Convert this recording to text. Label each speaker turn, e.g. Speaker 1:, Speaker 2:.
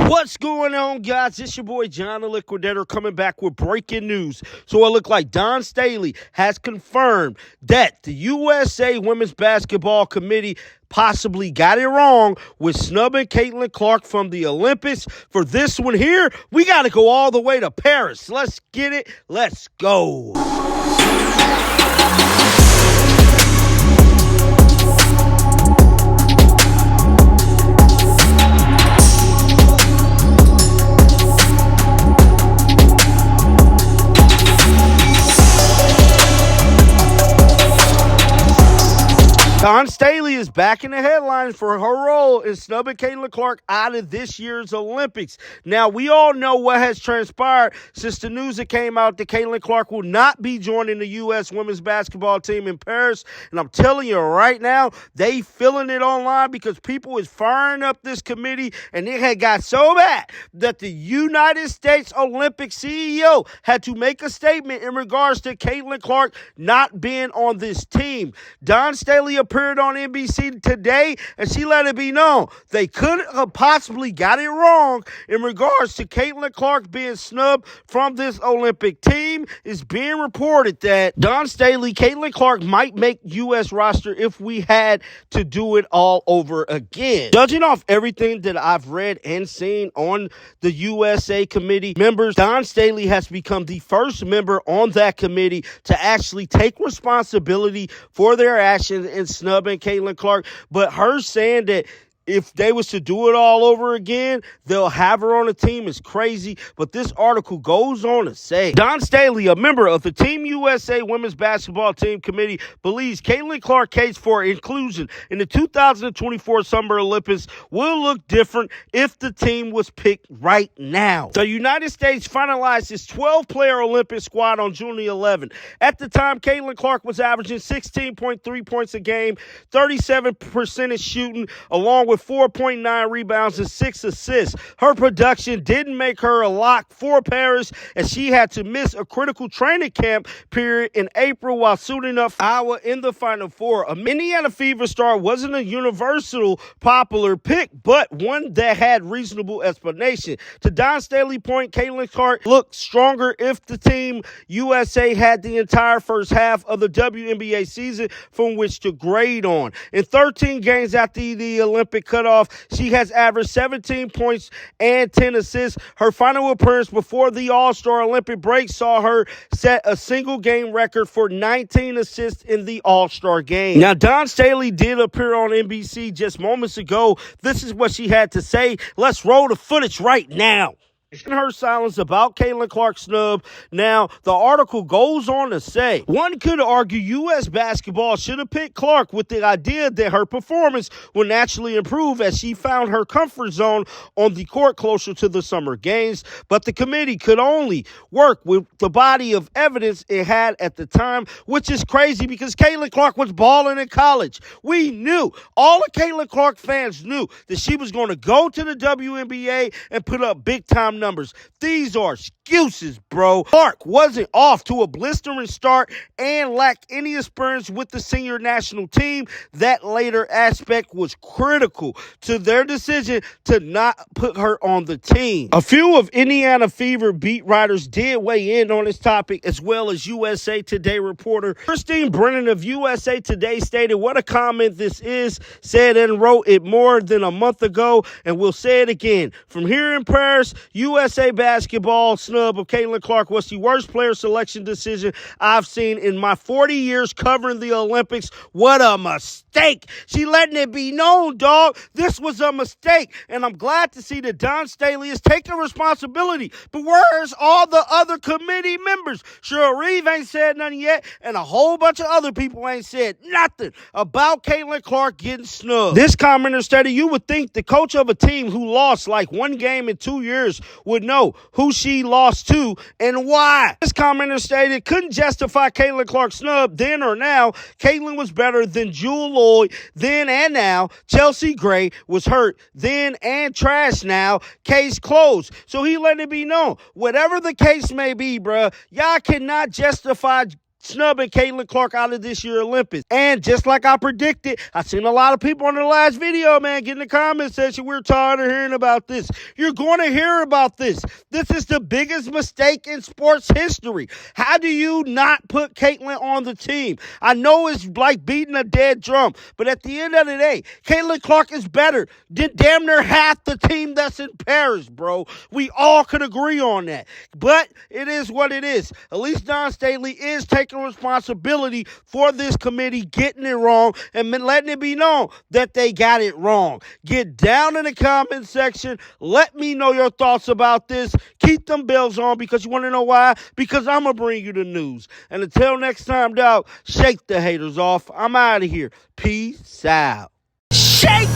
Speaker 1: What's going on, guys? It's your boy John the Liquidator coming back with breaking news. So it looked like Don Staley has confirmed that the USA Women's Basketball Committee possibly got it wrong with snubbing Caitlin Clark from the Olympics. For this one here, we got to go all the way to Paris. Let's get it. Let's go. Don Staley is back in the headlines for her role in snubbing Caitlin Clark out of this year's Olympics. Now, we all know what has transpired since the news that came out that Caitlin Clark will not be joining the U.S. women's basketball team in Paris. And I'm telling you right now, they feeling it online because people is firing up this committee, and it had got so bad that the United States Olympic CEO had to make a statement in regards to Caitlin Clark not being on this team. Don Staley appeared on NBC today, and she let it be known they could have possibly got it wrong in regards to Caitlin Clark being snubbed from this Olympic team. It's being reported that Don Staley, Caitlin Clark might make U.S. roster if we had to do it all over again. Judging off everything that I've read and seen on the USA committee members, Don Staley has become the first member on that committee to actually take responsibility for their actions in snubbing Caitlin Clark. But her saying that if they was to do it all over again, they'll have her on the team is crazy. But this article goes on to say, Don Staley, a member of the Team USA Women's Basketball Team Committee, believes Caitlin Clark's case for inclusion in the 2024 Summer Olympics will look different if the team was picked right now. The United States finalized its 12-player Olympic squad on June 11th. At the time, Caitlin Clark was averaging 16.3 points a game, 37% shooting, along with 4.9 rebounds and 6 assists. Her production didn't make her a lock for Paris, as she had to miss a critical training camp period in April while suiting up Iowa in the Final Four. A Indiana Fever star wasn't a universal popular pick, but one that had reasonable explanation. To Don Staley's point, Caitlin Clark looked stronger if the team USA had the entire first half of the WNBA season from which to grade on. In 13 games after the Olympic cutoff, she has averaged 17 points and 10 assists. Her final appearance before the All-Star Olympic break saw her set a single game record for 19 assists in the All-Star game. Now, Don Staley did appear on NBC just moments ago. This is what she had to say. Let's roll the footage right now. In her silence about Caitlin Clark's snub. Now, the article goes on to say, one could argue U.S. basketball should have picked Clark with the idea that her performance would naturally improve as she found her comfort zone on the court closer to the summer games, but the committee could only work with the body of evidence it had at the time, which is crazy because Caitlin Clark was balling in college. We knew, all the Caitlin Clark fans knew that she was going to go to the WNBA and put up big-time numbers. These are excuses, bro. Clark wasn't off to a blistering start and lacked any experience with the senior national team. That later aspect was critical to their decision to not put her on the team. A few of Indiana Fever beat writers did weigh in on this topic, as well as USA Today reporter Christine Brennan of USA Today stated, "What a comment this is," said and wrote it more than a month ago, and we'll say it again. From here in Paris, USA basketball snub of Caitlin Clark was the worst player selection decision I've seen in my 40 years covering the Olympics. What a mistake. She letting it be known, dog. This was a mistake. And I'm glad to see that Don Staley is taking responsibility. But where's all the other committee members? Cheryl Reeve ain't said nothing yet, and a whole bunch of other people ain't said nothing about Caitlin Clark getting snubbed. This commenter stated, you would think the coach of a team who lost like one game in 2 years would know who she lost to and why. This commenter stated, couldn't justify Caitlin Clark's snub then or now. Caitlin was better than Jewel Lloyd then and now. Chelsea Gray was hurt then and trash now. Case closed. So he let it be known. Whatever the case may be, bruh, y'all cannot justify snubbing Caitlin Clark out of this year's Olympics. And just like I predicted, I seen a lot of people in the last video, man, get in the comment section, we're tired of hearing about this. You're going to hear about this. This is the biggest mistake in sports history. How do you not put Caitlin on the team? I know it's like beating a dead drum, but at the end of the day, Caitlin Clark is better than damn near half the team that's in Paris, bro. We all could agree on that. But it is what it is. At least Don Staley is taking responsibility for this committee getting it wrong and letting it be known that they got it wrong. Get down in the comment section. Let me know your thoughts about this. Keep them bells on, because you want to know why? Because I'm going to bring you the news. And until next time, dog, shake the haters off. I'm out of here. Peace out. Shake